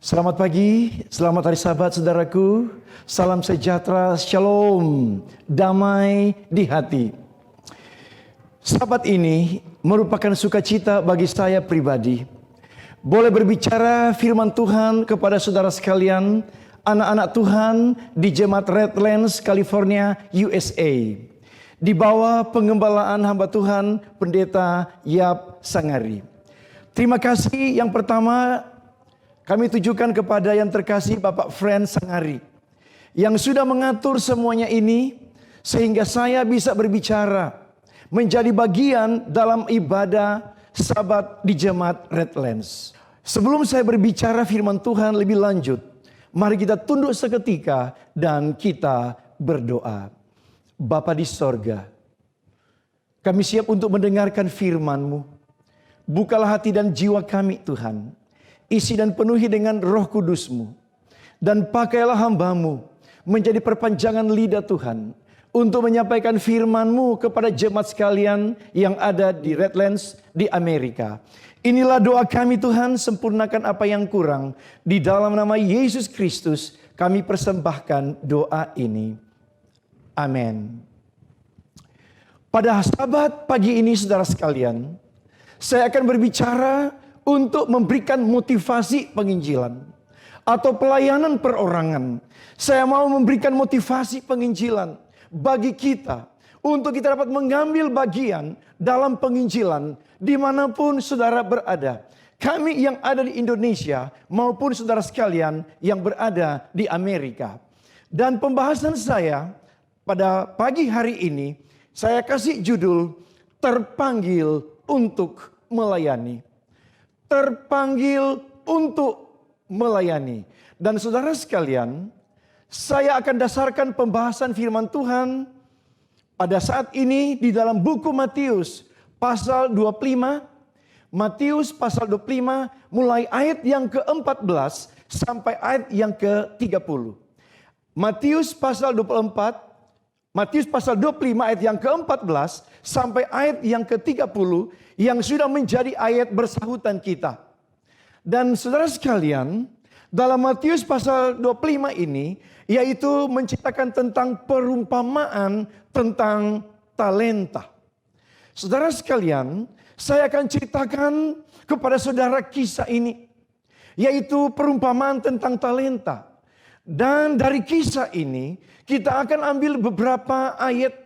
Selamat pagi, selamat hari Sabat saudaraku. Salam sejahtera, shalom, damai di hati. Sabat ini merupakan sukacita bagi saya pribadi. Boleh berbicara firman Tuhan kepada saudara sekalian, anak-anak Tuhan di Jemaat Redlands, California, USA. Di bawah pengembalaan hamba Tuhan, Pendeta Yap Sangari. Terima kasih yang pertama kami tujukan kepada yang terkasih Bapak Friend Sangari yang sudah mengatur semuanya ini sehingga saya bisa berbicara menjadi bagian dalam ibadah Sabat di Jemaat Redlands. Sebelum saya berbicara firman Tuhan lebih lanjut, mari kita tunduk seketika dan kita berdoa. Bapa di sorga, kami siap untuk mendengarkan firman-Mu. Bukalah hati dan jiwa kami Tuhan. Isi dan penuhi dengan Roh Kudus-Mu. Dan pakailah hamba-Mu menjadi perpanjangan lidah Tuhan untuk menyampaikan firman-Mu kepada jemaat sekalian yang ada di Redlands di Amerika. Inilah doa kami Tuhan, sempurnakan apa yang kurang. Di dalam nama Yesus Kristus kami persembahkan doa ini. Amin. Pada Sabat pagi ini saudara sekalian, saya akan berbicara untuk memberikan motivasi penginjilan atau pelayanan perorangan. Saya mau memberikan motivasi penginjilan bagi kita untuk kita dapat mengambil bagian dalam penginjilan dimanapun saudara berada. Kami yang ada di Indonesia maupun saudara sekalian yang berada di Amerika. Dan pembahasan saya pada pagi hari ini saya kasih judul terpanggil untuk melayani. Terpanggil untuk melayani. Dan saudara sekalian, saya akan dasarkan pembahasan firman Tuhan pada saat ini di dalam buku Matius pasal 25. Matius pasal 25 mulai ayat yang ke-14 sampai ayat yang ke-30. Matius pasal 25 ayat yang ke-14 sampai ayat yang ke-30 yang sudah menjadi ayat bersahutan kita. Dan saudara sekalian, dalam Matius pasal 25 ini yaitu menceritakan tentang perumpamaan tentang talenta. Saudara sekalian, saya akan ceritakan kepada saudara kisah ini, yaitu perumpamaan tentang talenta. Dan dari kisah ini kita akan ambil beberapa ayat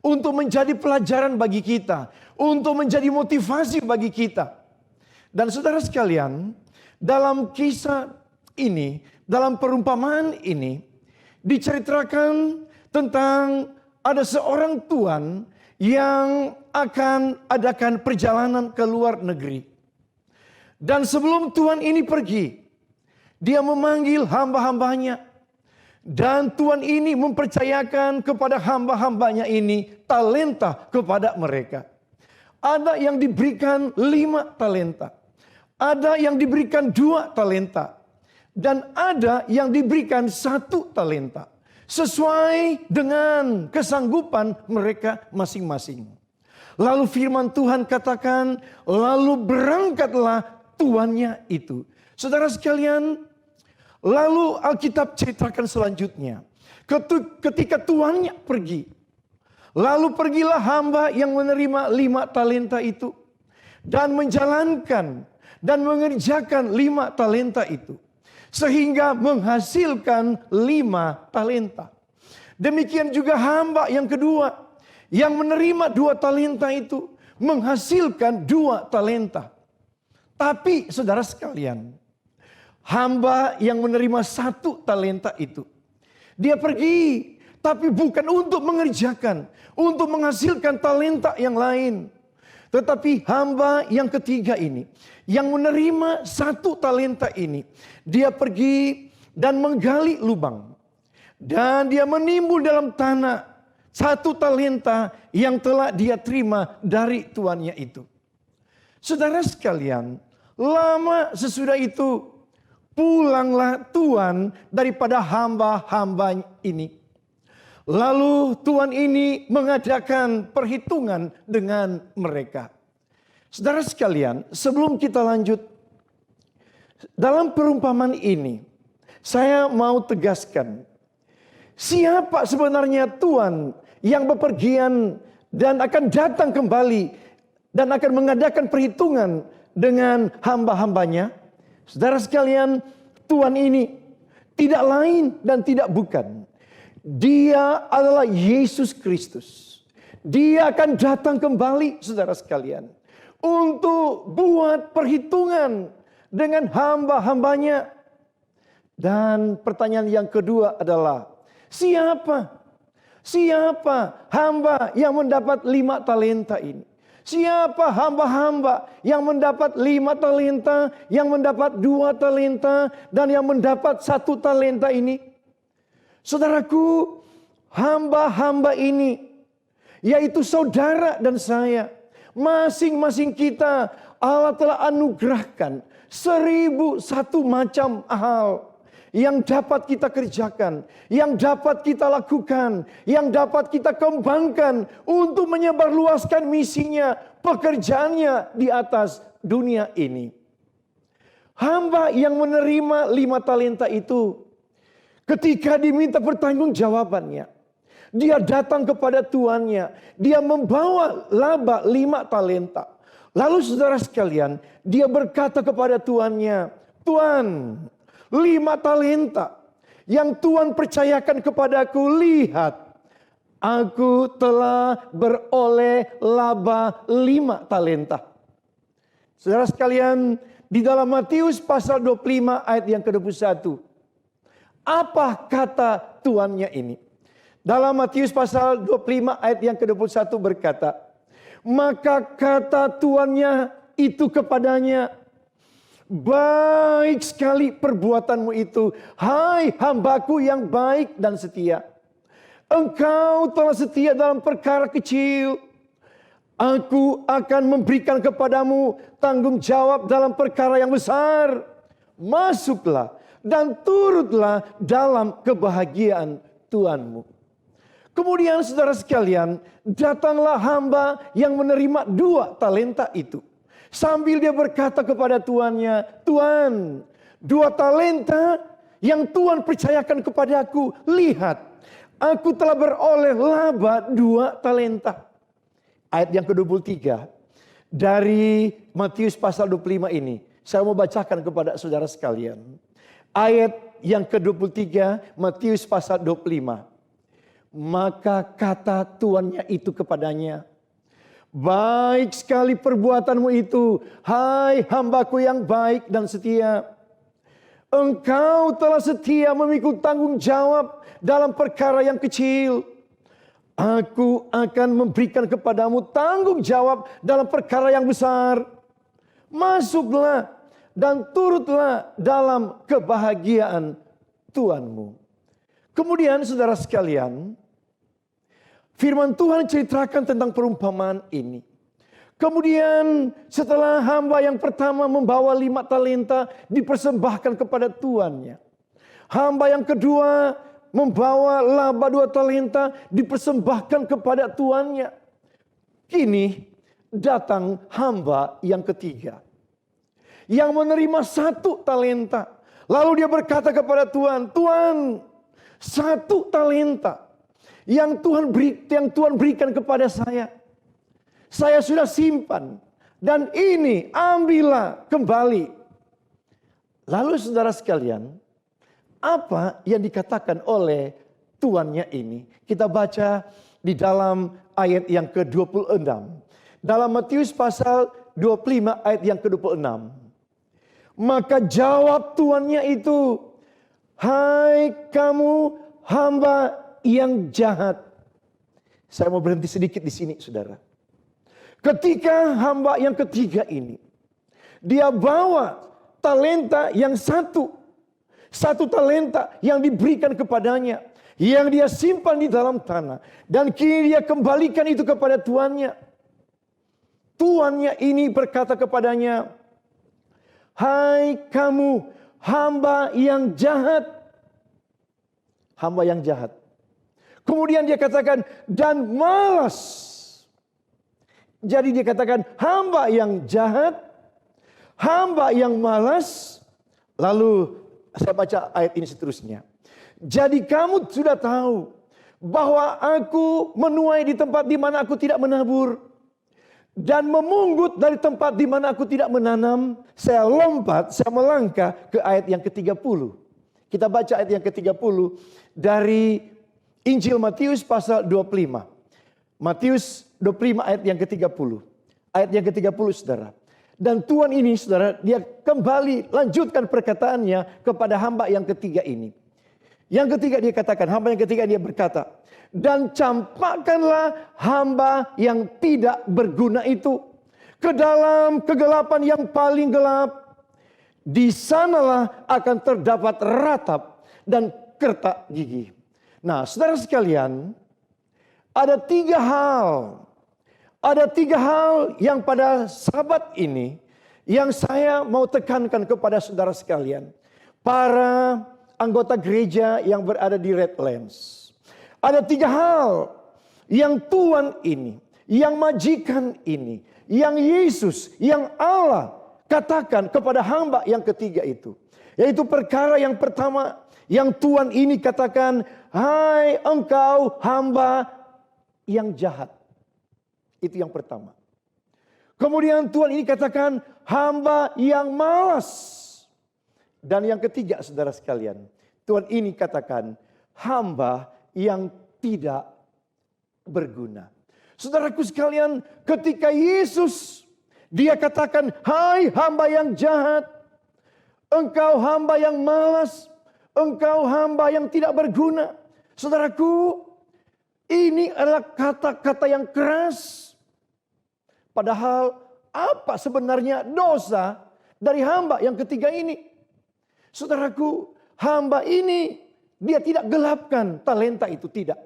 untuk menjadi pelajaran bagi kita, untuk menjadi motivasi bagi kita. Dan saudara sekalian, dalam kisah ini, dalam perumpamaan ini, diceritakan tentang ada seorang tuan yang akan adakan perjalanan ke luar negeri. Dan sebelum tuan ini pergi, dia memanggil hamba-hambanya. Dan Tuhan ini mempercayakan kepada hamba-hambanya ini talenta kepada mereka. Ada yang diberikan 5 talenta. Ada yang diberikan 2 talenta. Dan ada yang diberikan 1 talenta. Sesuai dengan kesanggupan mereka masing-masing. Lalu firman Tuhan katakan, lalu berangkatlah tuannya itu. Saudara sekalian, lalu Alkitab ceritakan selanjutnya. Ketika tuannya pergi. Lalu pergilah hamba yang menerima 5 talenta itu. Dan menjalankan dan mengerjakan 5 talenta itu. Sehingga menghasilkan 5 talenta. Demikian juga hamba yang kedua. Yang menerima 2 talenta itu. Menghasilkan 2 talenta. Tapi saudara sekalian, hamba yang menerima 1 talenta itu, dia pergi, tapi bukan untuk mengerjakan, untuk menghasilkan talenta yang lain. Tetapi hamba yang ketiga ini, yang menerima 1 talenta ini, dia pergi dan menggali lubang. Dan dia menimbul dalam tanah 1 talenta yang telah dia terima dari tuannya itu. Saudara sekalian, lama sesudah itu, pulanglah tuan daripada hamba-hamba ini. Lalu tuan ini mengadakan perhitungan dengan mereka. Saudara sekalian, sebelum kita lanjut, Dalam perumpamaan ini, saya mau tegaskan, siapa sebenarnya Tuhan yang bepergian dan akan datang kembali dan akan mengadakan perhitungan dengan hamba-hambanya? Saudara sekalian, Tuhan ini tidak lain dan tidak bukan. Dia adalah Yesus Kristus. Dia akan datang kembali, saudara sekalian, untuk buat perhitungan dengan hamba-hambanya. Dan pertanyaan yang kedua adalah, siapa hamba yang mendapat 5 talenta ini? Siapa hamba-hamba yang mendapat 5 talenta, yang mendapat 2 talenta, dan yang mendapat 1 talenta ini? Saudaraku, hamba-hamba ini, yaitu saudara dan saya, masing-masing kita, Allah telah anugerahkan 1001 macam hal yang dapat kita kerjakan, yang dapat kita lakukan, yang dapat kita kembangkan untuk menyebarluaskan misinya, pekerjaannya di atas dunia ini. Hamba yang menerima 5 talenta itu, ketika diminta pertanggungjawabannya, dia datang kepada tuannya, dia membawa laba 5 talenta. Lalu saudara sekalian, dia berkata kepada tuannya, "Tuan, 5 talenta yang Tuhan percayakan kepadaku, lihat, aku telah beroleh laba 5 talenta." Saudara sekalian, di dalam Matius pasal 25 ayat yang ke-21, apa kata tuannya ini? Dalam Matius pasal 25 ayat yang ke-21 berkata, maka kata tuannya itu kepadanya, "Baik sekali perbuatanmu itu, hai hambaku yang baik dan setia. Engkau telah setia dalam perkara kecil. Aku akan memberikan kepadamu tanggung jawab dalam perkara yang besar. Masuklah dan turutlah dalam kebahagiaan Tuhanmu." Kemudian saudara sekalian, datanglah hamba yang menerima 2 talenta itu. Sambil dia berkata kepada tuannya, "Tuan, 2 talenta yang Tuhan percayakan kepadaku. Lihat, aku telah beroleh laba 2 talenta." Ayat yang ke-23 dari Matius pasal 25 ini, saya mau bacakan kepada saudara sekalian. Ayat yang ke-23 Matius pasal 25. Maka kata tuannya itu kepadanya, "Baik sekali perbuatanmu itu, hai hambaku yang baik dan setia. Engkau telah setia memikul tanggung jawab dalam perkara yang kecil. Aku akan memberikan kepadamu tanggung jawab dalam perkara yang besar. Masuklah dan turutlah dalam kebahagiaan Tuhanmu." Kemudian saudara sekalian, firman Tuhan ceritakan tentang perumpamaan ini. Kemudian setelah hamba yang pertama membawa 5 talenta dipersembahkan kepada tuannya. Hamba yang kedua membawa laba 2 talenta dipersembahkan kepada tuannya. Kini datang hamba yang ketiga, yang menerima 1 talenta. Lalu dia berkata kepada Tuhan, "Tuan, 1 talenta yang Tuhan berikan kepada saya. Saya sudah simpan dan ini ambillah kembali." Lalu saudara sekalian, apa yang dikatakan oleh tuannya ini? Kita baca di dalam ayat yang ke-26. Dalam Matius pasal 25 ayat yang ke-26. Maka jawab tuannya itu, "Hai kamu hamba yang jahat." Saya mau berhenti sedikit di sini, saudara. Ketika hamba yang ketiga ini, dia bawa talenta yang satu talenta yang diberikan kepadanya, yang dia simpan di dalam tanah, dan kini dia kembalikan itu kepada tuannya. Tuannya ini berkata kepadanya, "Hai kamu hamba yang jahat." Hamba yang jahat. Kemudian dia katakan, "dan malas." Jadi dia katakan hamba yang jahat, hamba yang malas, Lalu saya baca ayat ini seterusnya. Jadi kamu sudah tahu bahwa aku menuai di tempat di mana aku tidak menabur, dan memungut dari tempat di mana aku tidak menanam. Saya lompat, saya melangkah ke ayat yang ke-30. Kita baca ayat yang ke-30 dari Injil Matius pasal 25. Matius 25 ayat yang ke-30. Ayat yang ke-30 saudara. Dan Tuhan ini saudara, dia kembali lanjutkan perkataannya kepada hamba yang ketiga ini. Yang ketiga dia katakan, hamba yang ketiga dia berkata, dan campakkanlah hamba yang tidak berguna itu ke dalam kegelapan yang paling gelap. Di sanalah akan terdapat ratap dan kertak gigi. Nah, saudara sekalian, ada tiga hal. Ada tiga hal yang pada sahabat ini yang saya mau tekankan kepada saudara sekalian. Para anggota gereja yang berada di Redlands. Ada tiga hal yang Tuhan ini, yang majikan ini, yang Yesus, yang Allah katakan kepada hamba yang ketiga itu. Yaitu perkara yang pertama yang Tuhan ini katakan, hai engkau hamba yang jahat. Itu yang pertama. Kemudian Tuhan ini katakan hamba yang malas. Dan yang ketiga saudara sekalian, Tuhan ini katakan hamba yang tidak berguna. Saudaraku sekalian, ketika Yesus dia katakan, hai hamba yang jahat, engkau hamba yang malas, engkau hamba yang tidak berguna. Saudaraku, ini adalah kata-kata yang keras. Padahal apa sebenarnya dosa dari hamba yang ketiga ini? Saudaraku, hamba ini dia tidak gelapkan talenta itu, tidak.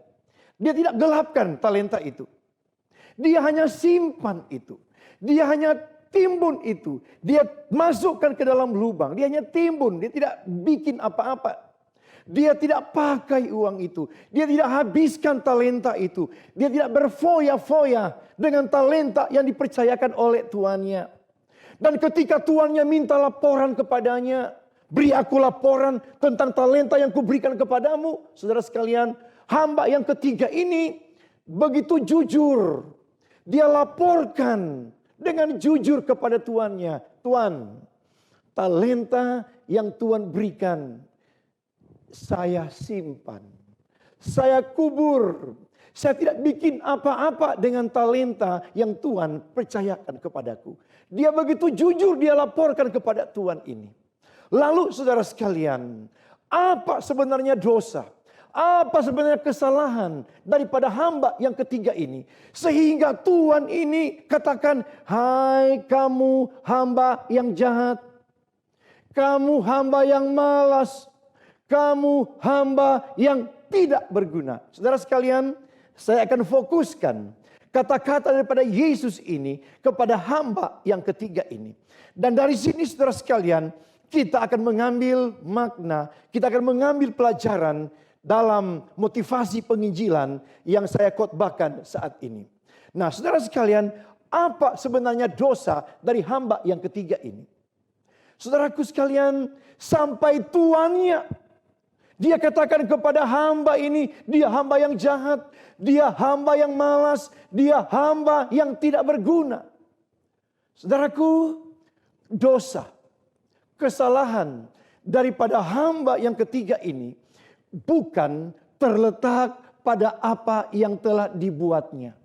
Dia tidak gelapkan talenta itu. Dia hanya simpan itu. Dia hanya timbun itu. Dia masukkan ke dalam lubang. Dia hanya timbun, dia tidak bikin apa-apa. Dia tidak pakai uang itu. Dia tidak habiskan talenta itu. Dia tidak berfoya-foya dengan talenta yang dipercayakan oleh tuannya. Dan ketika tuannya minta laporan kepadanya, beri aku laporan tentang talenta yang kuberikan kepadamu. Saudara sekalian, hamba yang ketiga ini begitu jujur. Dia laporkan dengan jujur kepada tuannya. Tuan, talenta yang Tuhan berikan, saya simpan, saya kubur. Saya tidak bikin apa-apa dengan talenta yang Tuhan percayakan kepadaku. Dia begitu jujur, dia laporkan kepada Tuhan ini. Lalu saudara sekalian, apa sebenarnya dosa? Apa sebenarnya kesalahan daripada hamba yang ketiga ini? Sehingga Tuhan ini katakan, hai kamu hamba yang jahat. Kamu hamba yang malas. Kamu hamba yang tidak berguna. Saudara sekalian, saya akan fokuskan kata-kata daripada Yesus ini kepada hamba yang ketiga ini. Dan dari sini saudara sekalian, kita akan mengambil makna, kita akan mengambil pelajaran dalam motivasi penginjilan yang saya khotbahkan saat ini. Nah, saudara sekalian, apa sebenarnya dosa dari hamba yang ketiga ini? Saudaraku sekalian, sampai tuannya dia katakan kepada hamba ini, dia hamba yang jahat, dia hamba yang malas, dia hamba yang tidak berguna. Saudaraku, dosa, kesalahan daripada hamba yang ketiga ini bukan terletak pada apa yang telah dibuatnya.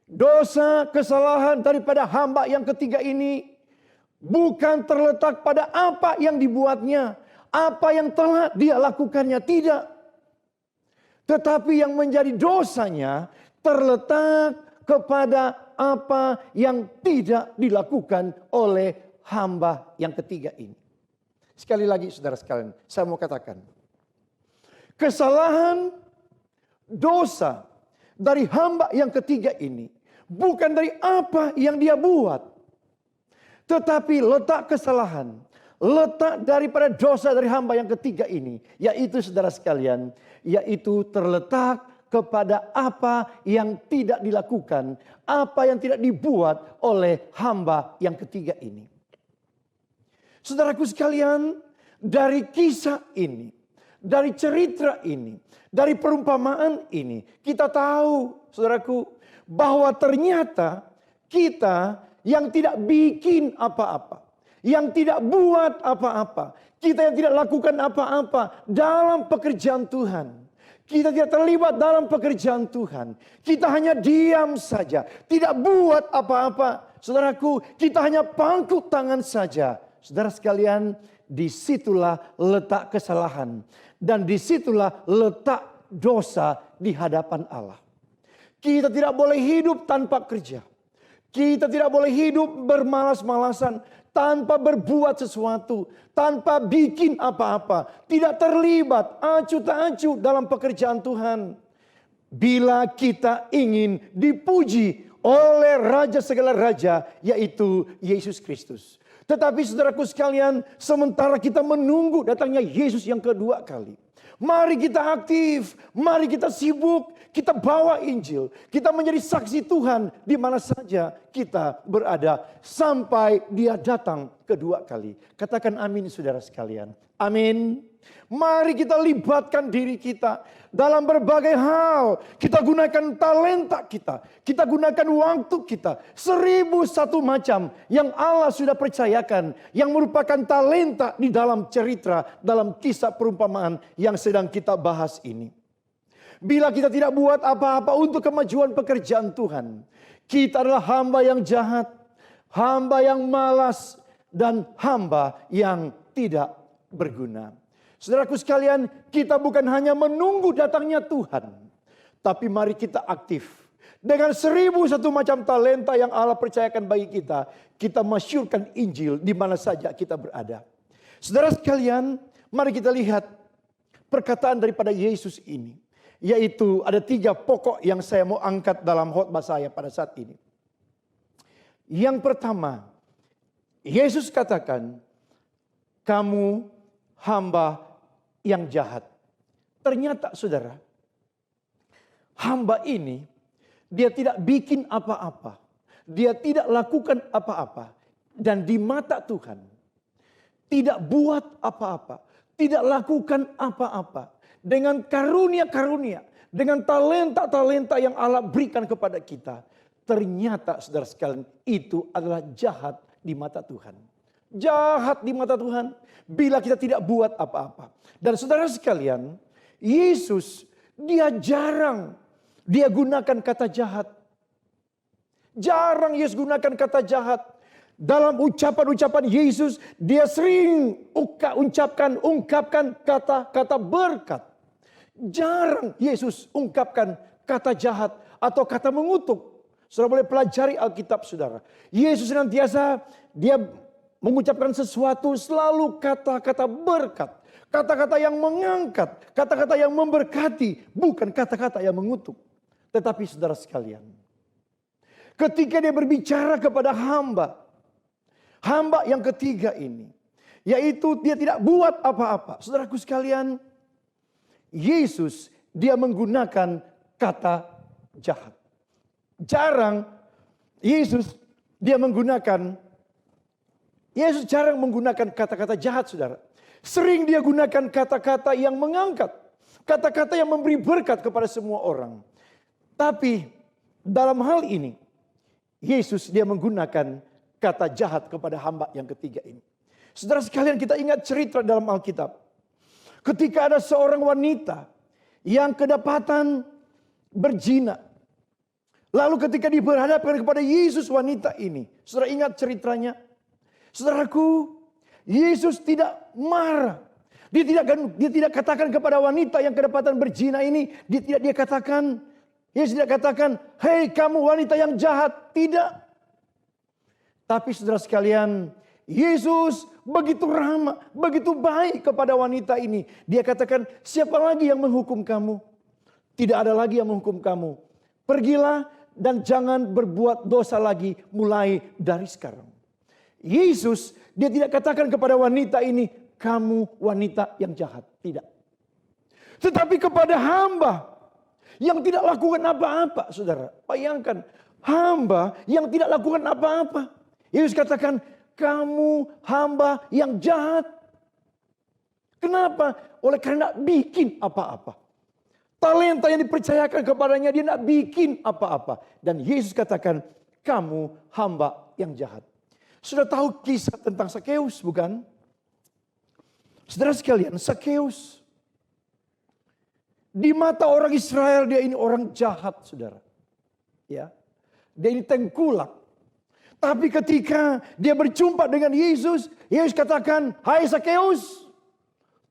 Dosa, kesalahan daripada hamba yang ketiga ini bukan terletak pada apa yang dibuatnya, apa yang telah dia lakukannya, tidak. Tetapi yang menjadi dosanya terletak kepada apa yang tidak dilakukan oleh hamba yang ketiga ini. Sekali lagi saudara sekalian, saya mau katakan. Kesalahan, dosa dari hamba yang ketiga ini bukan dari apa yang dia buat. Tetapi letak kesalahan, letak daripada dosa dari hamba yang ketiga ini, yaitu saudara sekalian, yaitu terletak kepada apa yang tidak dilakukan, apa yang tidak dibuat oleh hamba yang ketiga ini. Saudaraku sekalian, dari kisah ini, dari cerita ini, dari perumpamaan ini, kita tahu, saudaraku, bahwa ternyata kita yang tidak bikin apa-apa, yang tidak buat apa-apa, kita yang tidak lakukan apa-apa dalam pekerjaan Tuhan. Kita tidak terlibat dalam pekerjaan Tuhan. Kita hanya diam saja, tidak buat apa-apa. Saudaraku, kita hanya pangku tangan saja. Saudara sekalian, disitulah letak kesalahan. Dan disitulah letak dosa di hadapan Allah. Kita tidak boleh hidup tanpa kerja. Kita tidak boleh hidup bermalas-malasan, tanpa berbuat sesuatu, tanpa bikin apa-apa, tidak terlibat acuh tak acuh dalam pekerjaan Tuhan. Bila kita ingin dipuji oleh Raja segala raja, yaitu Yesus Kristus. Tetapi saudaraku sekalian, sementara kita menunggu datangnya Yesus yang kedua kali, mari kita aktif, mari kita sibuk, kita bawa Injil, kita menjadi saksi Tuhan di mana saja kita berada sampai Dia datang kedua kali. Katakan amin saudara sekalian. Amin. Mari kita libatkan diri kita dalam berbagai hal. Kita gunakan talenta kita, kita gunakan waktu kita. 1001 macam yang Allah sudah percayakan, yang merupakan talenta di dalam cerita, dalam kisah perumpamaan yang sedang kita bahas ini. Bila kita tidak buat apa-apa untuk kemajuan pekerjaan Tuhan, kita adalah hamba yang jahat, hamba yang malas, dan hamba yang tidak berguna. Saudaraku sekalian, kita bukan hanya menunggu datangnya Tuhan, tapi mari kita aktif. Dengan 1001 macam talenta yang Allah percayakan bagi kita, kita masyurkan Injil di mana saja kita berada. Saudara sekalian, mari kita lihat perkataan daripada Yesus ini. Yaitu ada 3 pokok yang saya mau angkat dalam khotbah saya pada saat ini. Yang pertama, Yesus katakan, kamu hamba yang jahat. Ternyata saudara, hamba ini dia tidak bikin apa-apa. Dia tidak lakukan apa-apa. Dan di mata Tuhan, tidak buat apa-apa. Tidak lakukan apa-apa. Dengan karunia-karunia, dengan talenta-talenta yang Allah berikan kepada kita. Ternyata saudara sekalian, itu adalah jahat di mata Tuhan. Jahat di mata Tuhan bila kita tidak buat apa-apa. Dan saudara sekalian, Yesus dia jarang dia gunakan kata jahat. Jarang Yesus gunakan kata jahat. Dalam ucapan-ucapan Yesus, dia sering ungkapkan kata-kata berkat. Jarang Yesus ungkapkan kata jahat atau kata mengutuk. Saudara boleh pelajari Alkitab saudara. Yesus senantiasa dia mengucapkan sesuatu selalu kata-kata berkat. Kata-kata yang mengangkat. Kata-kata yang memberkati. Bukan kata-kata yang mengutuk. Tetapi saudara sekalian, ketika dia berbicara kepada hamba. Hamba yang ketiga ini. Yaitu dia tidak buat apa-apa. Saudaraku sekalian, Yesus dia menggunakan kata jahat. Jarang Yesus jarang menggunakan kata-kata jahat saudara. Sering dia gunakan kata-kata yang mengangkat. Kata-kata yang memberi berkat kepada semua orang. Tapi dalam hal ini Yesus dia menggunakan kata jahat kepada hamba yang ketiga ini. Saudara sekalian, kita ingat cerita dalam Alkitab. Ketika ada seorang wanita yang kedapatan berzina. Lalu ketika diperhadapkan kepada Yesus wanita ini. Saudara ingat ceritanya? Saudaraku, Yesus tidak marah. Dia tidak katakan kepada wanita yang kedapatan berzina ini. Dia katakan, Yesus tidak katakan, hei kamu wanita yang jahat. Tidak. Tapi saudara sekalian, Yesus begitu ramah, begitu baik kepada wanita ini. Dia katakan, siapa lagi yang menghukum kamu? Tidak ada lagi yang menghukum kamu. Pergilah dan jangan berbuat dosa lagi mulai dari sekarang. Yesus, dia tidak katakan kepada wanita ini, kamu wanita yang jahat. Tidak. Tetapi kepada hamba yang tidak lakukan apa-apa, saudara. Bayangkan, hamba yang tidak lakukan apa-apa. Yesus katakan, kamu hamba yang jahat. Kenapa? Oleh karena tidak bikin apa-apa. Talenta yang dipercayakan kepadanya, dia tidak bikin apa-apa. Dan Yesus katakan, kamu hamba yang jahat. Sudah tahu kisah tentang Sakeus, bukan? Saudara sekalian, Sakeus di mata orang Israel dia ini orang jahat, saudara. Ya, dia ini tengkulak. Tapi ketika dia berjumpa dengan Yesus, Yesus katakan, hai Sakeus,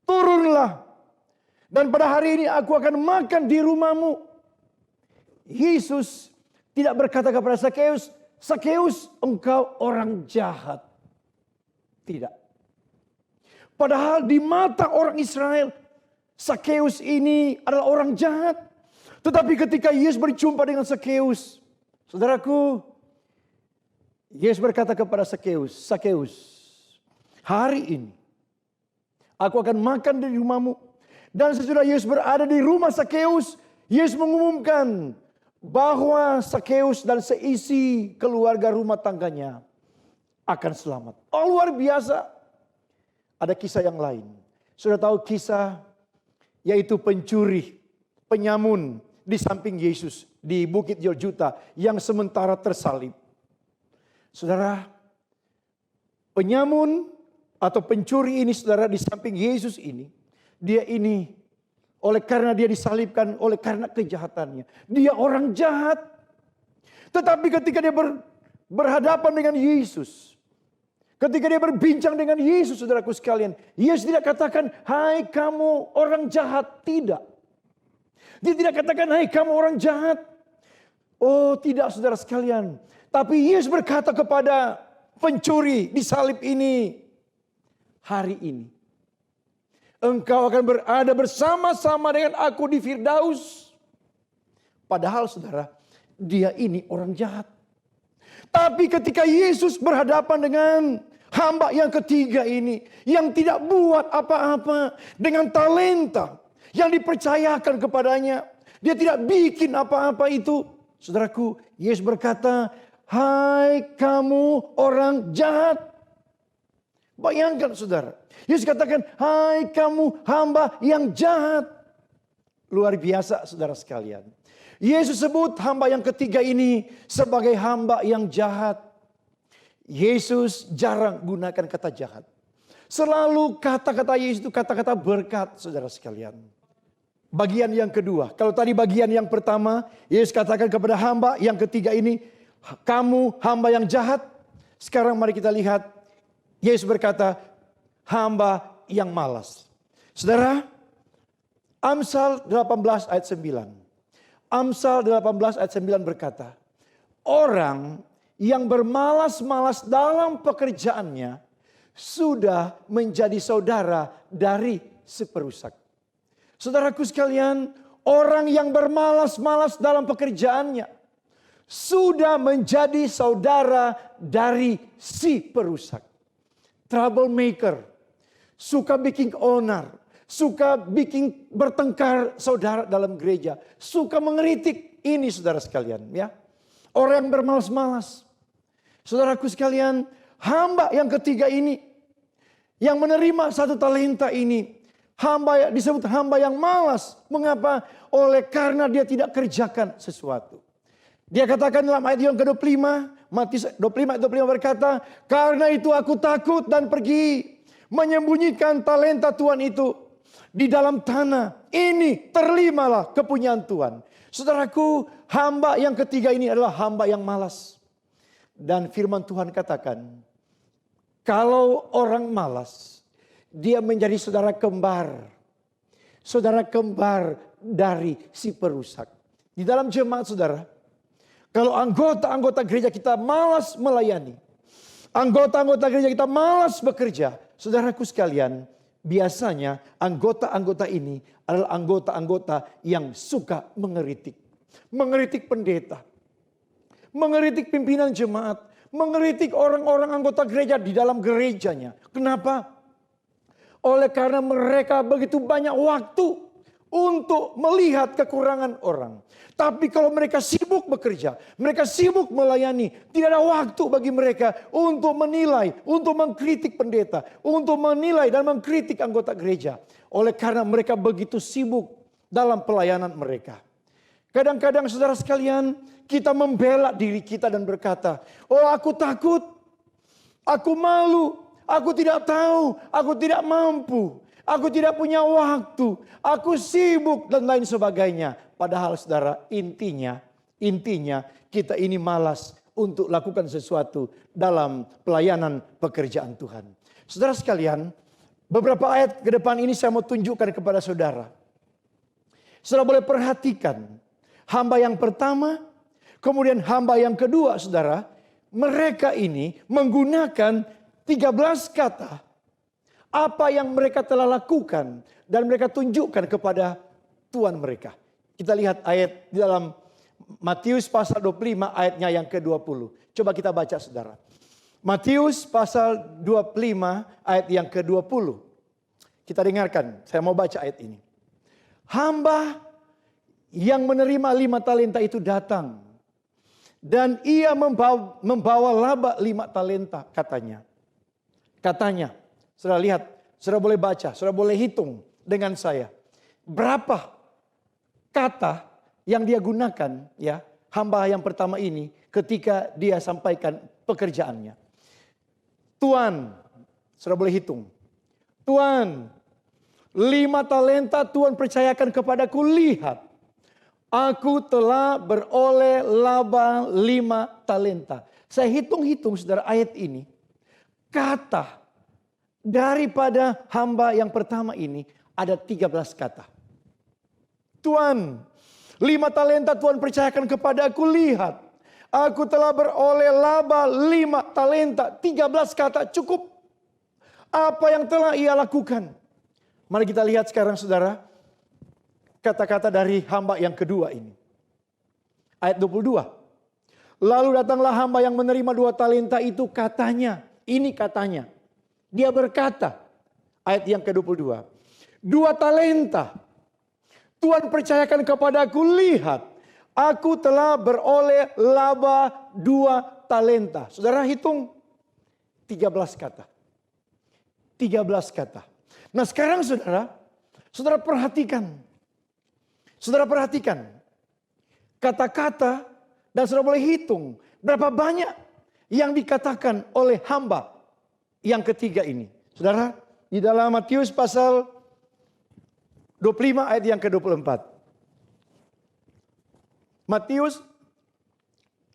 turunlah. Dan pada hari ini aku akan makan di rumahmu. Yesus tidak berkata kepada Sakeus, Sakeus engkau orang jahat. Tidak. Padahal di mata orang Israel, Sakeus ini adalah orang jahat. Tetapi ketika Yesus berjumpa dengan Sakeus, saudaraku, Yesus berkata kepada Sakeus, Sakeus, hari ini aku akan makan di rumahmu. Dan sesudah Yesus berada di rumah Sakeus, Yesus mengumumkan bahwa Sakeus dan seisi keluarga rumah tangganya akan selamat. Oh, luar biasa. Ada kisah yang lain. Sudah tahu kisah yaitu pencuri, penyamun di samping Yesus di Bukit Golgota yang sementara tersalib. Saudara, penyamun atau pencuri ini saudara di samping Yesus ini, dia ini oleh karena dia disalibkan, oleh karena kejahatannya, dia orang jahat. Tetapi ketika dia berhadapan dengan Yesus, ketika dia berbincang dengan Yesus, saudaraku sekalian, Yesus tidak katakan, hai kamu orang jahat. Tidak. Dia tidak katakan, hai kamu orang jahat. Oh tidak, saudara sekalian. Tapi Yesus berkata kepada pencuri di salib ini, hari ini engkau akan berada bersama-sama dengan aku di Firdaus. Padahal saudara, dia ini orang jahat. Tapi ketika Yesus berhadapan dengan hamba yang ketiga ini, yang tidak buat apa-apa dengan talenta yang dipercayakan kepadanya, dia tidak bikin apa-apa itu. Saudaraku, Yesus berkata, hai kamu orang jahat. Bayangkan saudara, Yesus katakan, hai kamu hamba yang jahat. Luar biasa saudara sekalian. Yesus sebut hamba yang ketiga ini sebagai hamba yang jahat. Yesus jarang gunakan kata jahat. Selalu kata-kata Yesus itu kata-kata berkat saudara sekalian. Bagian yang kedua, kalau tadi bagian yang pertama, Yesus katakan kepada hamba yang ketiga ini, kamu hamba yang jahat. Sekarang mari kita lihat, Yesus berkata, hamba yang malas. Saudara, Amsal 18 ayat 9. Amsal 18 ayat 9 berkata, orang yang bermalas-malas dalam pekerjaannya sudah menjadi saudara dari si perusak. Saudaraku sekalian, orang yang bermalas-malas dalam pekerjaannya sudah menjadi saudara dari si perusak. Troublemaker, suka bikin onar, suka bikin bertengkar saudara dalam gereja, suka mengeritik ini saudara sekalian ya. Orang yang bermalas-malas. Saudaraku sekalian, hamba yang ketiga ini yang menerima satu talenta ini, hamba disebut hamba yang malas. Mengapa? Oleh karena dia tidak kerjakan sesuatu. Dia katakan dalam ayat yang ke-25, Matius 25 ayat 25 berkata, karena itu aku takut dan pergi menyembunyikan talenta Tuhan itu di dalam tanah. Ini terimalah kepunyaan Tuhan. Saudaraku, hamba yang ketiga ini adalah hamba yang malas. Dan firman Tuhan katakan, kalau orang malas, dia menjadi saudara kembar. Saudara kembar dari si perusak. Di dalam jemaat saudara, kalau anggota-anggota gereja kita malas melayani, anggota-anggota gereja kita malas bekerja, saudaraku sekalian, biasanya anggota-anggota ini adalah anggota-anggota yang suka mengeritik. Mengeritik pendeta, mengeritik pimpinan jemaat, mengeritik orang-orang anggota gereja di dalam gerejanya. Kenapa? Oleh karena mereka begitu banyak waktu untuk melihat kekurangan orang. Tapi kalau mereka sibuk bekerja, mereka sibuk melayani, tidak ada waktu bagi mereka untuk menilai, untuk mengkritik pendeta, untuk menilai dan mengkritik anggota gereja. Oleh karena mereka begitu sibuk dalam pelayanan mereka. Kadang-kadang saudara sekalian, kita membela diri kita dan berkata, oh aku takut, aku malu, aku tidak tahu, aku tidak mampu. Aku tidak punya waktu, aku sibuk dan lain sebagainya. Padahal saudara, intinya kita ini malas untuk lakukan sesuatu dalam pelayanan pekerjaan Tuhan. Saudara sekalian, beberapa ayat ke depan ini saya mau tunjukkan kepada saudara. Saudara boleh perhatikan, hamba yang pertama, kemudian hamba yang kedua saudara. Mereka ini menggunakan 13 kata. Apa yang mereka telah lakukan dan mereka tunjukkan kepada Tuhan mereka. Kita lihat ayat di dalam Matius pasal 25 ayatnya yang ke-20. Coba kita baca saudara. Matius pasal 25 ayat yang ke-20. Kita dengarkan, saya mau baca ayat ini. Hamba yang menerima 5 talenta itu datang. Dan ia membawa laba 5 talenta katanya. Saudara lihat, saudara boleh baca, saudara boleh hitung dengan saya. Berapa kata yang dia gunakan ya, hamba yang pertama ini ketika dia sampaikan pekerjaannya. Tuan, saudara boleh hitung. Tuan, 5 talenta Tuhan percayakan kepadaku, lihat. Aku telah beroleh laba 5 talenta. Saya hitung-hitung saudara ayat ini. Kata daripada hamba yang pertama ini ada 13 kata. Tuan, 5 talenta Tuhan percayakan kepadaku, lihat. Aku telah beroleh laba 5 talenta. 13 kata cukup. Apa yang telah ia lakukan? Mari kita lihat sekarang saudara. Kata-kata dari hamba yang kedua ini. Ayat 22. Lalu datanglah hamba yang menerima 2 talenta itu, katanya. Ini katanya. Dia berkata, ayat yang ke-22. 2 talenta. Tuhan percayakan kepadaku, lihat. Aku telah beroleh laba 2 talenta. Saudara hitung 13 kata. 13 kata. Nah sekarang saudara perhatikan. Saudara perhatikan. Kata-kata dan saudara boleh hitung. Berapa banyak yang dikatakan oleh hamba yang ketiga ini. Saudara, di dalam Matius pasal 25 ayat yang ke-24. Matius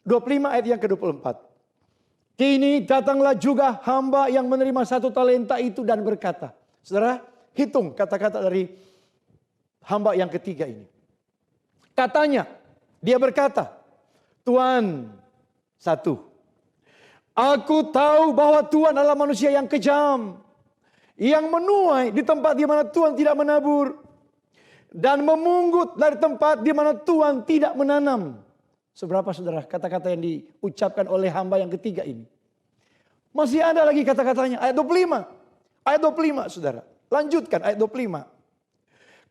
25 ayat yang ke-24. Kini datanglah juga hamba yang menerima 1 talenta itu dan berkata. Saudara, hitung kata-kata dari hamba yang ketiga ini. Katanya, dia berkata, Tuan, 1. Aku tahu bahwa Tuhan adalah manusia yang kejam. Yang menuai di tempat di mana Tuhan tidak menabur. Dan memungut dari tempat di mana Tuhan tidak menanam. Seberapa saudara kata-kata yang diucapkan oleh hamba yang ketiga ini. Masih ada lagi kata-katanya. Ayat 25. Ayat 25 saudara. Lanjutkan ayat 25.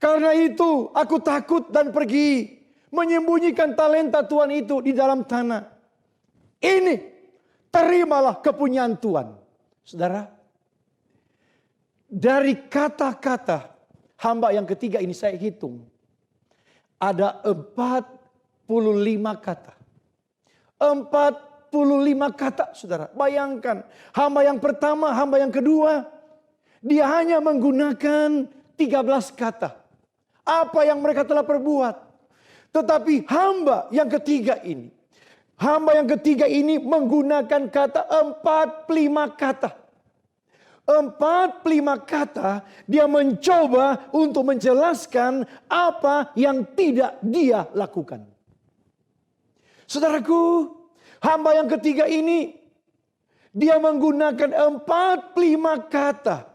Karena itu aku takut dan pergi. Menyembunyikan talenta Tuhan itu di dalam tanah. Ini. Terimalah kepunyaan Tuhan. Saudara. Dari kata-kata hamba yang ketiga ini saya hitung. Ada 45 kata. 45 kata saudara. Bayangkan. Hamba yang pertama, hamba yang kedua. Dia hanya menggunakan 13 kata. Apa yang mereka telah perbuat. Tetapi hamba yang ketiga ini. Hamba yang ketiga ini menggunakan kata 45 kata. 45 kata dia mencoba untuk menjelaskan apa yang tidak dia lakukan. Saudaraku, hamba yang ketiga ini dia menggunakan 45 kata.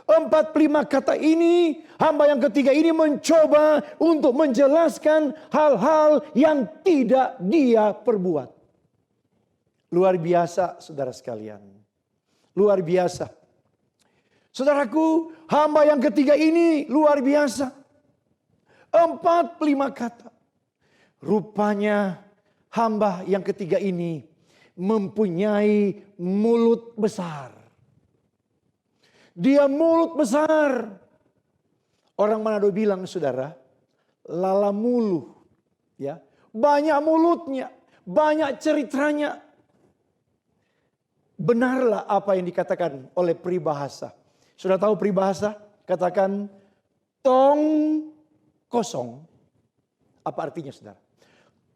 45 kata ini, hamba yang ketiga ini mencoba untuk menjelaskan hal-hal yang tidak dia perbuat. Luar biasa saudara sekalian. Luar biasa. Saudaraku, hamba yang ketiga ini luar biasa. 45 kata. Rupanya hamba yang ketiga ini mempunyai mulut besar. Dia mulut besar. Orang Manado bilang, saudara, lala mulu. Ya, banyak mulutnya, banyak ceritanya. Benarlah apa yang dikatakan oleh peribahasa. Sudah tahu peribahasa? Katakan tong kosong. Apa artinya, saudara?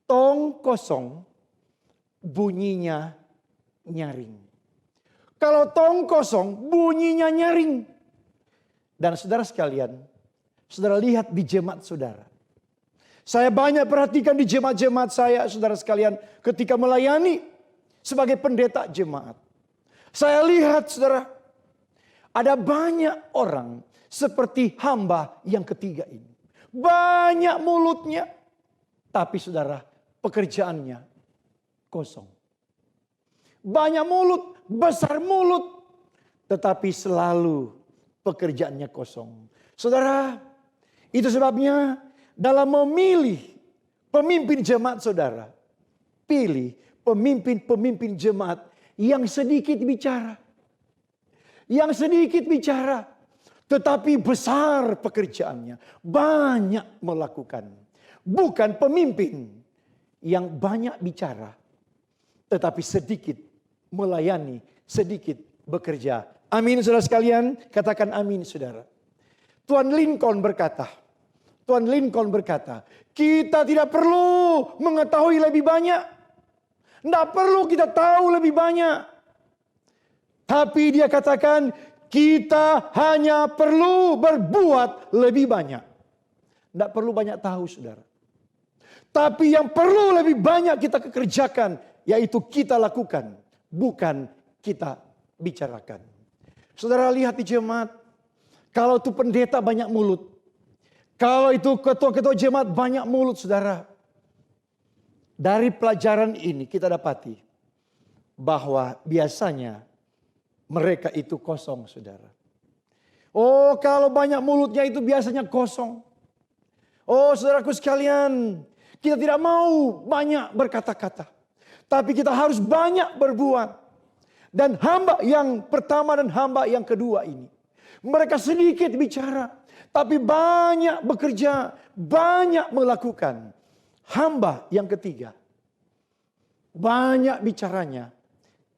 Tong kosong bunyinya nyaring. Kalau tong kosong bunyinya nyaring. Dan saudara sekalian, saudara lihat di jemaat saudara. Saya banyak perhatikan di jemaat-jemaat saya, saudara sekalian, ketika melayani sebagai pendeta jemaat. Saya lihat, saudara, ada banyak orang seperti hamba yang ketiga ini. Banyak mulutnya, tapi saudara, pekerjaannya kosong. Banyak mulut, besar mulut, tetapi selalu pekerjaannya kosong. Saudara, itu sebabnya dalam memilih pemimpin jemaat saudara, pilih pemimpin-pemimpin jemaat yang sedikit bicara. Yang sedikit bicara, tetapi besar pekerjaannya. Banyak melakukan. Bukan pemimpin yang banyak bicara, tetapi sedikit melayani, sedikit bekerja. Amin, saudara sekalian. Katakan amin, saudara. Tuan Lincoln berkata, kita tidak perlu mengetahui lebih banyak. Tidak perlu kita tahu lebih banyak. Tapi dia katakan, kita hanya perlu berbuat lebih banyak. Tidak perlu banyak tahu, saudara. Tapi yang perlu lebih banyak kita kerjakan, yaitu kita lakukan, bukan kita bicarakan. Saudara lihat di jemaat, kalau itu pendeta banyak mulut, kalau itu ketua-ketua jemaat banyak mulut, saudara. Dari pelajaran ini kita dapati bahwa biasanya mereka itu kosong, saudara. Oh, kalau banyak mulutnya itu biasanya kosong. Oh, saudaraku sekalian, kita tidak mau banyak berkata-kata, tapi kita harus banyak berbuat. Dan hamba yang pertama dan hamba yang kedua ini, mereka sedikit bicara, tapi banyak bekerja, banyak melakukan. Hamba yang ketiga, banyak bicaranya,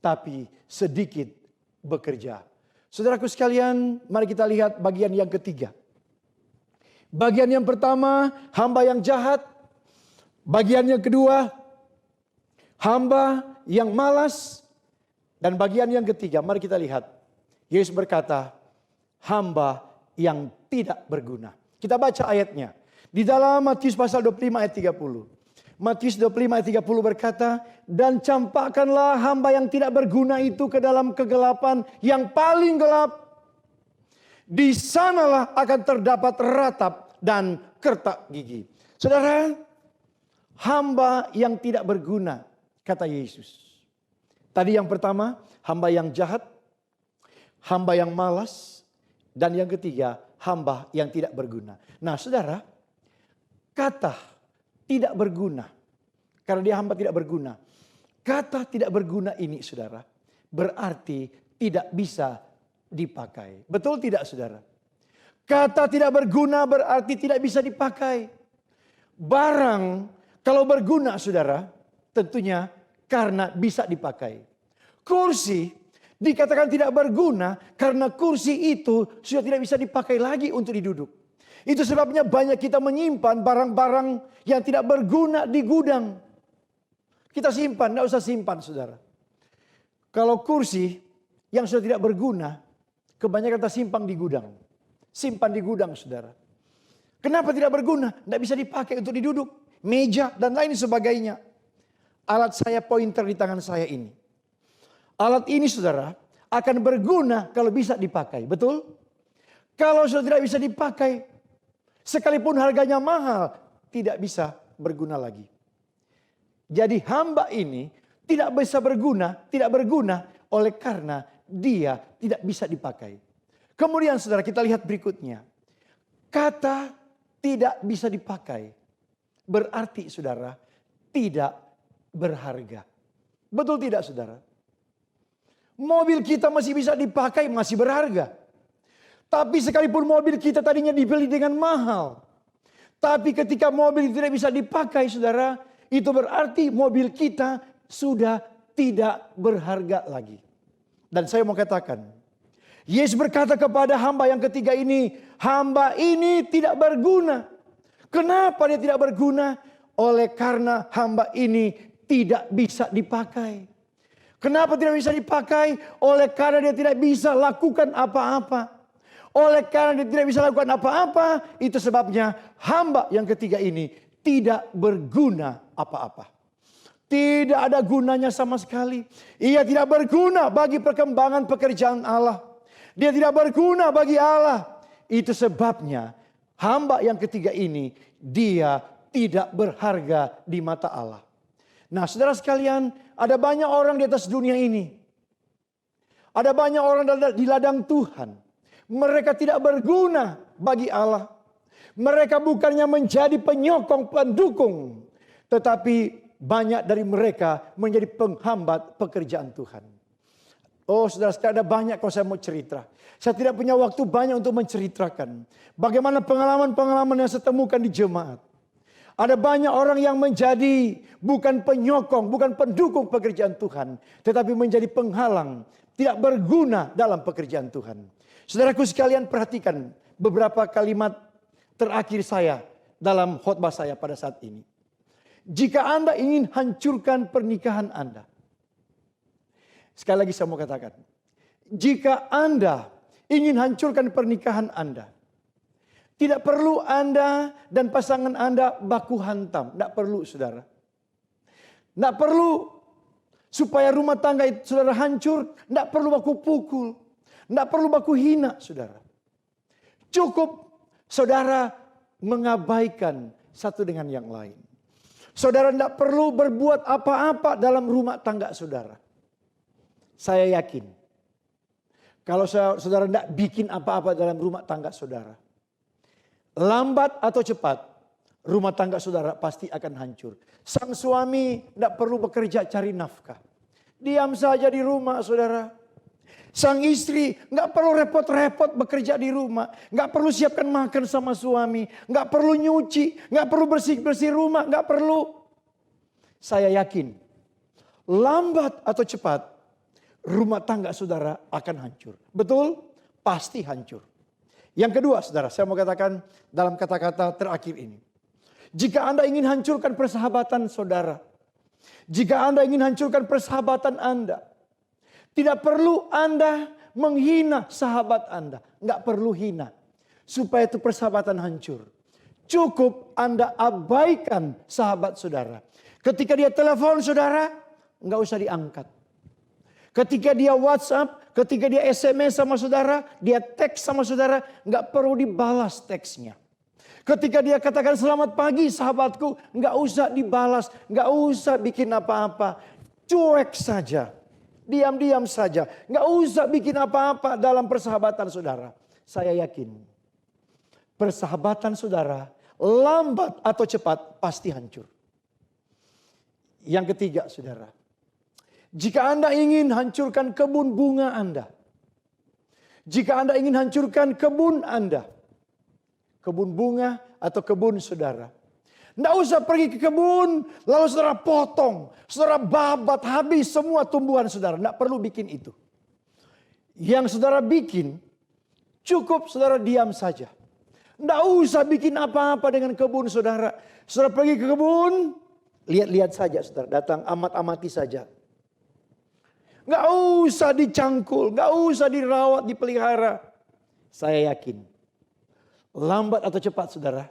tapi sedikit bekerja. Saudaraku sekalian, mari kita lihat bagian yang ketiga. Bagian yang pertama, hamba yang jahat. Bagian yang kedua, hamba yang malas. Dan bagian yang ketiga, mari kita lihat. Yesus berkata, hamba yang tidak berguna. Kita baca ayatnya. Di dalam Matius pasal 25 ayat 30. Matius 25 ayat 30 berkata, dan campakkanlah hamba yang tidak berguna itu ke dalam kegelapan yang paling gelap. Di sanalah akan terdapat ratap dan kertak gigi. Saudara, hamba yang tidak berguna, kata Yesus. Tadi yang pertama, hamba yang jahat, hamba yang malas, dan yang ketiga, hamba yang tidak berguna. Nah, saudara, kata tidak berguna, karena dia hamba tidak berguna. Kata tidak berguna ini, saudara, berarti tidak bisa dipakai. Betul tidak, saudara? Kata tidak berguna berarti tidak bisa dipakai. Barang kalau berguna, saudara, tentunya karena bisa dipakai. Kursi dikatakan tidak berguna karena kursi itu sudah tidak bisa dipakai lagi untuk diduduk. Itu sebabnya banyak kita menyimpan barang-barang yang tidak berguna di gudang. Kita simpan, tidak usah simpan, saudara. Kalau kursi yang sudah tidak berguna, kebanyakan kita simpan di gudang. Simpan di gudang, saudara. Kenapa tidak berguna? Tidak bisa dipakai untuk diduduk, meja dan lain sebagainya. Alat saya pointer di tangan saya ini. Alat ini, saudara, akan berguna kalau bisa dipakai. Betul? Kalau sudah tidak bisa dipakai, sekalipun harganya mahal, tidak bisa berguna lagi. Jadi hamba ini tidak bisa berguna, tidak berguna oleh karena dia tidak bisa dipakai. Kemudian saudara, kita lihat berikutnya. Kata tidak bisa dipakai, berarti saudara tidak berharga. Betul tidak saudara? Mobil kita masih bisa dipakai, masih berharga. Tapi sekalipun mobil kita tadinya dibeli dengan mahal, tapi ketika mobil tidak bisa dipakai saudara, itu berarti mobil kita sudah tidak berharga lagi. Dan saya mau katakan, Yesus berkata kepada hamba yang ketiga ini, hamba ini tidak berguna. Kenapa dia tidak berguna? Oleh karena hamba ini tidak bisa dipakai. Kenapa tidak bisa dipakai? Oleh karena dia tidak bisa lakukan apa-apa. Oleh karena dia tidak bisa lakukan apa-apa, itu sebabnya hamba yang ketiga ini tidak berguna apa-apa. Tidak ada gunanya sama sekali. Ia tidak berguna bagi perkembangan pekerjaan Allah. Dia tidak berguna bagi Allah. Itu sebabnya hamba yang ketiga ini dia tidak berharga di mata Allah. Nah saudara sekalian, ada banyak orang di atas dunia ini. Ada banyak orang di ladang Tuhan. Mereka tidak berguna bagi Allah. Mereka bukannya menjadi penyokong, pendukung. Tetapi banyak dari mereka menjadi penghambat pekerjaan Tuhan. Oh saudara, ada banyak kalau saya mau cerita. Saya tidak punya waktu banyak untuk menceritakan. Bagaimana pengalaman-pengalaman yang saya temukan di jemaat. Ada banyak orang yang menjadi bukan penyokong, bukan pendukung pekerjaan Tuhan. Tetapi menjadi penghalang, tidak berguna dalam pekerjaan Tuhan. Saudaraku sekalian, perhatikan beberapa kalimat terakhir saya dalam khotbah saya pada saat ini. Jika Anda ingin hancurkan pernikahan Anda. Sekali lagi saya mau katakan. Jika Anda ingin hancurkan pernikahan Anda. Tidak perlu Anda dan pasangan Anda baku hantam. Tidak perlu saudara. Tidak perlu supaya rumah tangga itu saudara hancur. Tidak perlu baku pukul. Tidak perlu baku hina saudara. Cukup saudara mengabaikan satu dengan yang lain. Saudara tidak perlu berbuat apa-apa dalam rumah tangga saudara. Saya yakin. Kalau saudara tidak bikin apa-apa dalam rumah tangga saudara. Lambat atau cepat. Rumah tangga saudara pasti akan hancur. Sang suami tidak perlu bekerja cari nafkah. Diam saja di rumah saudara. Sang istri nggak perlu repot-repot bekerja di rumah. Nggak perlu siapkan makan sama suami. Nggak perlu nyuci. Nggak perlu bersih-bersih rumah. Nggak perlu. Saya yakin. Lambat atau cepat. Rumah tangga saudara akan hancur. Betul? Pasti hancur. Yang kedua saudara. Saya mau katakan dalam kata-kata terakhir ini. Jika Anda ingin hancurkan persahabatan saudara. Jika Anda ingin hancurkan persahabatan Anda. Tidak perlu Anda menghina sahabat Anda. Nggak perlu hina. Supaya itu persahabatan hancur. Cukup Anda abaikan sahabat saudara. Ketika dia telepon saudara, nggak usah diangkat. Ketika dia WhatsApp, ketika dia SMS sama saudara, dia teks sama saudara, nggak perlu dibalas teksnya. Ketika dia katakan selamat pagi sahabatku, nggak usah dibalas, nggak usah bikin apa-apa. Cuek saja. Diam-diam saja. Nggak usah bikin apa-apa dalam persahabatan saudara. Saya yakin. Persahabatan saudara lambat atau cepat pasti hancur. Yang ketiga saudara. Jika Anda ingin hancurkan kebun bunga Anda. Jika Anda ingin hancurkan kebun Anda. Kebun bunga atau kebun saudara. Tidak usah pergi ke kebun, lalu saudara potong, saudara babat habis semua tumbuhan saudara. Tidak perlu bikin itu. Yang saudara bikin, cukup saudara diam saja. Tidak usah bikin apa-apa dengan kebun saudara. Saudara pergi ke kebun, lihat-lihat saja saudara. Datang amat-amati saja. Nggak usah dicangkul, nggak usah dirawat, dipelihara. Saya yakin, lambat atau cepat saudara.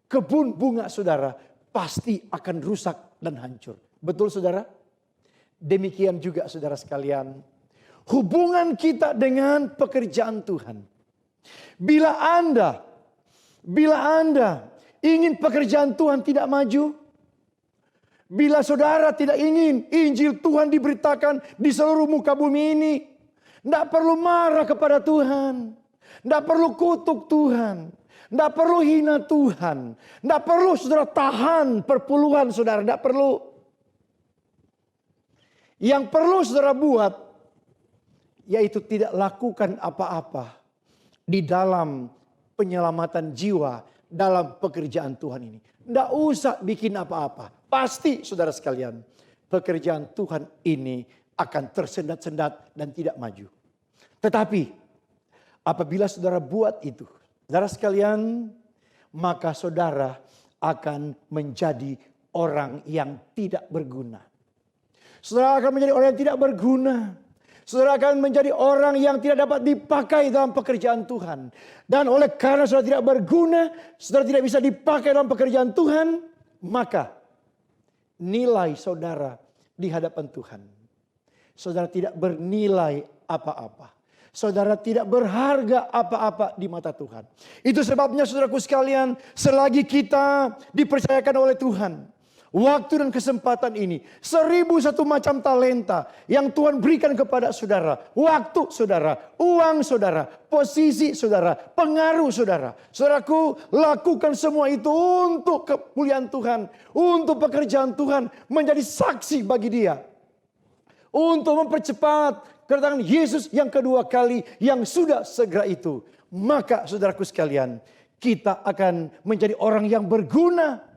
Kebun bunga saudara pasti akan rusak dan hancur. Betul saudara? Demikian juga saudara sekalian. Hubungan kita dengan pekerjaan Tuhan. Bila Anda ingin pekerjaan Tuhan tidak maju. Bila saudara tidak ingin Injil Tuhan diberitakan di seluruh muka bumi ini. Tidak perlu marah kepada Tuhan. Tidak perlu kutuk Tuhan. Tidak perlu hina Tuhan. Tidak perlu saudara tahan perpuluhan saudara. Tidak perlu. Yang perlu saudara buat, yaitu tidak lakukan apa-apa di dalam penyelamatan jiwa dalam pekerjaan Tuhan ini. Tidak usah bikin apa-apa. Pasti saudara sekalian, pekerjaan Tuhan ini akan tersendat-sendat dan tidak maju. Tetapi apabila saudara buat itu, saudara sekalian, maka saudara akan menjadi orang yang tidak berguna. Saudara akan menjadi orang yang tidak berguna. Saudara akan menjadi orang yang tidak dapat dipakai dalam pekerjaan Tuhan. Dan oleh karena saudara tidak berguna, saudara tidak bisa dipakai dalam pekerjaan Tuhan, maka nilai saudara di hadapan Tuhan, saudara tidak bernilai apa-apa. Saudara tidak berharga apa-apa di mata Tuhan. Itu sebabnya saudaraku sekalian, selagi kita dipercayakan oleh Tuhan waktu dan kesempatan ini, 1001 macam talenta yang Tuhan berikan kepada saudara, waktu saudara, uang saudara, posisi saudara, pengaruh saudara. Saudaraku, lakukan semua itu untuk kemuliaan Tuhan, untuk pekerjaan Tuhan, menjadi saksi bagi Dia, untuk mempercepat kedatangan Yesus yang kedua kali yang sudah segera itu. Maka saudaraku sekalian, kita akan menjadi orang yang berguna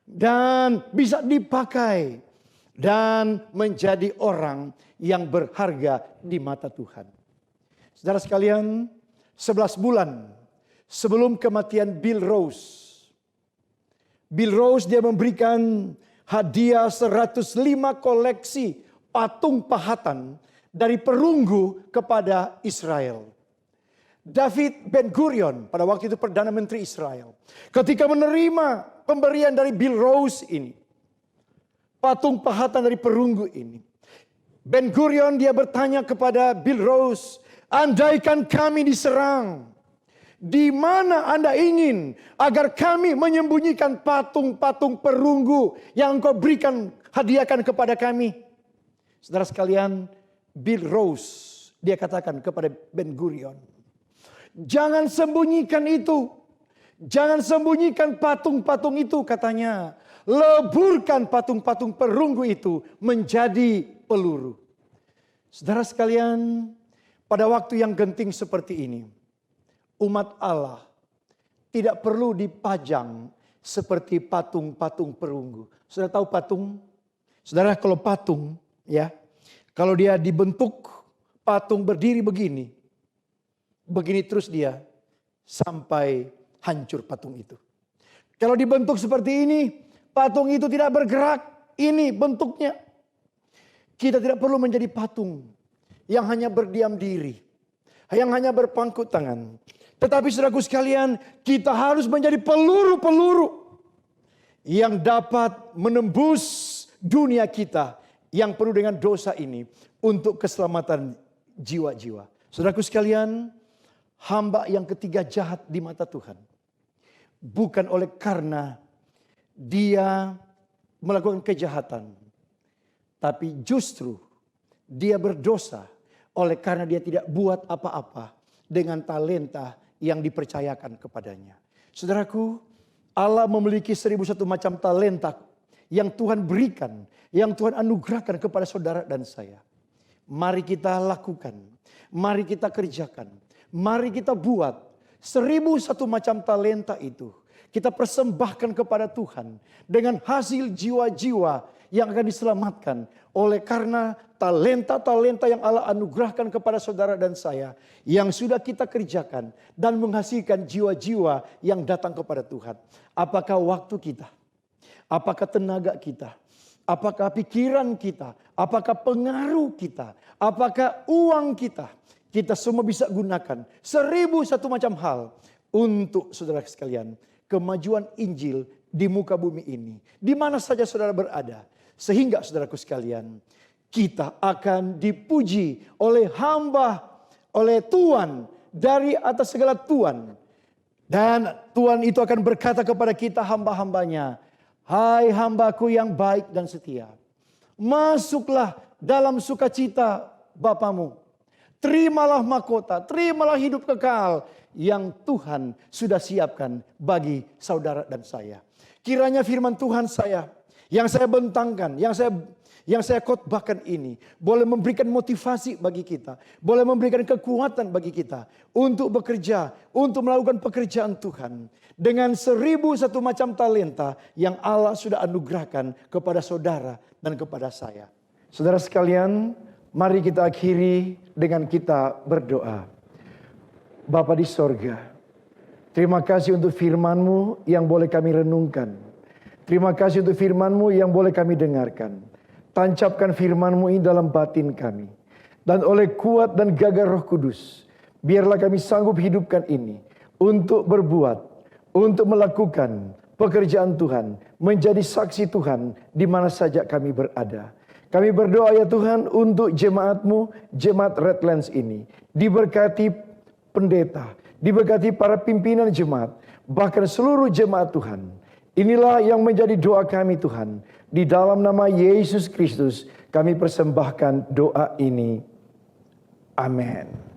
dan bisa dipakai dan menjadi orang yang berharga di mata Tuhan. Saudara sekalian, 11 bulan sebelum kematian Bill Rose, dia memberikan hadiah 105 koleksi patung pahatan dari perunggu kepada Israel. David Ben-Gurion pada waktu itu Perdana Menteri Israel, ketika menerima pemberian dari Bill Rose ini, patung pahatan dari perunggu ini, Ben-Gurion dia bertanya kepada Bill Rose, andaikan kami diserang, di mana Anda ingin agar kami menyembunyikan patung-patung perunggu yang engkau berikan, hadiahkan kepada kami? Saudara sekalian, Bill Rose dia katakan kepada Ben-Gurion, jangan sembunyikan itu. Jangan sembunyikan patung-patung itu, katanya. Leburkan patung-patung perunggu itu menjadi peluru. Saudara sekalian, pada waktu yang genting seperti ini, umat Allah tidak perlu dipajang seperti patung-patung perunggu. Saudara tahu patung? Saudara, kalau patung, ya, kalau dia dibentuk patung berdiri begini terus dia sampai hancur patung itu. Kalau dibentuk seperti ini, patung itu tidak bergerak. Ini bentuknya. Kita tidak perlu menjadi patung yang hanya berdiam diri, yang hanya berpangku tangan. Tetapi saudaraku sekalian, kita harus menjadi peluru-peluru yang dapat menembus dunia kita yang penuh dengan dosa ini untuk keselamatan jiwa-jiwa. Saudaraku sekalian, hamba yang ketiga jahat di mata Tuhan, bukan oleh karena dia melakukan kejahatan, tapi justru dia berdosa oleh karena dia tidak buat apa-apa dengan talenta yang dipercayakan kepadanya. Saudaraku, Allah memiliki 1001 macam talenta yang Tuhan berikan, yang Tuhan anugerahkan kepada saudara dan saya. Mari kita lakukan, mari kita kerjakan, mari kita buat 1001 macam talenta itu. Kita persembahkan kepada Tuhan dengan hasil jiwa-jiwa yang akan diselamatkan oleh karena talenta-talenta yang Allah anugerahkan kepada saudara dan saya yang sudah kita kerjakan dan menghasilkan jiwa-jiwa yang datang kepada Tuhan. Apakah waktu kita? Apakah tenaga kita? Apakah pikiran kita? Apakah pengaruh kita? Apakah uang kita? Kita semua bisa gunakan 1001 macam hal untuk saudara sekalian kemajuan Injil di muka bumi ini. Di mana saja saudara berada. Sehingga saudaraku sekalian, kita akan dipuji oleh hamba, oleh Tuhan dari atas segala Tuhan. Dan Tuhan itu akan berkata kepada kita hamba-hambanya, hai hambaku yang baik dan setia, masuklah dalam sukacita Bapamu. terimalah mahkota, terimalah hidup kekal yang Tuhan sudah siapkan bagi saudara dan saya. Kiranya firman Tuhan yang saya bentangkan, yang saya khotbahkan ini boleh memberikan motivasi bagi kita, boleh memberikan kekuatan bagi kita untuk bekerja, untuk melakukan pekerjaan Tuhan dengan 1001 macam talenta yang Allah sudah anugerahkan kepada saudara dan kepada saya. Saudara sekalian, mari kita akhiri dengan kita berdoa. Bapa di sorga, terima kasih untuk firman-Mu yang boleh kami renungkan. Terima kasih untuk firman-Mu yang boleh kami dengarkan. Tancapkan firman-Mu ini dalam batin kami. Dan oleh kuat dan gagah Roh Kudus, biarlah kami sanggup hidupkan ini untuk berbuat, untuk melakukan pekerjaan Tuhan, menjadi saksi Tuhan di mana saja kami berada. Kami berdoa ya Tuhan untuk jemaat-Mu, jemaat Redlands ini. Diberkati pendeta, diberkati para pimpinan jemaat, bahkan seluruh jemaat Tuhan. Inilah yang menjadi doa kami Tuhan. Di dalam nama Yesus Kristus kami persembahkan doa ini. Amin.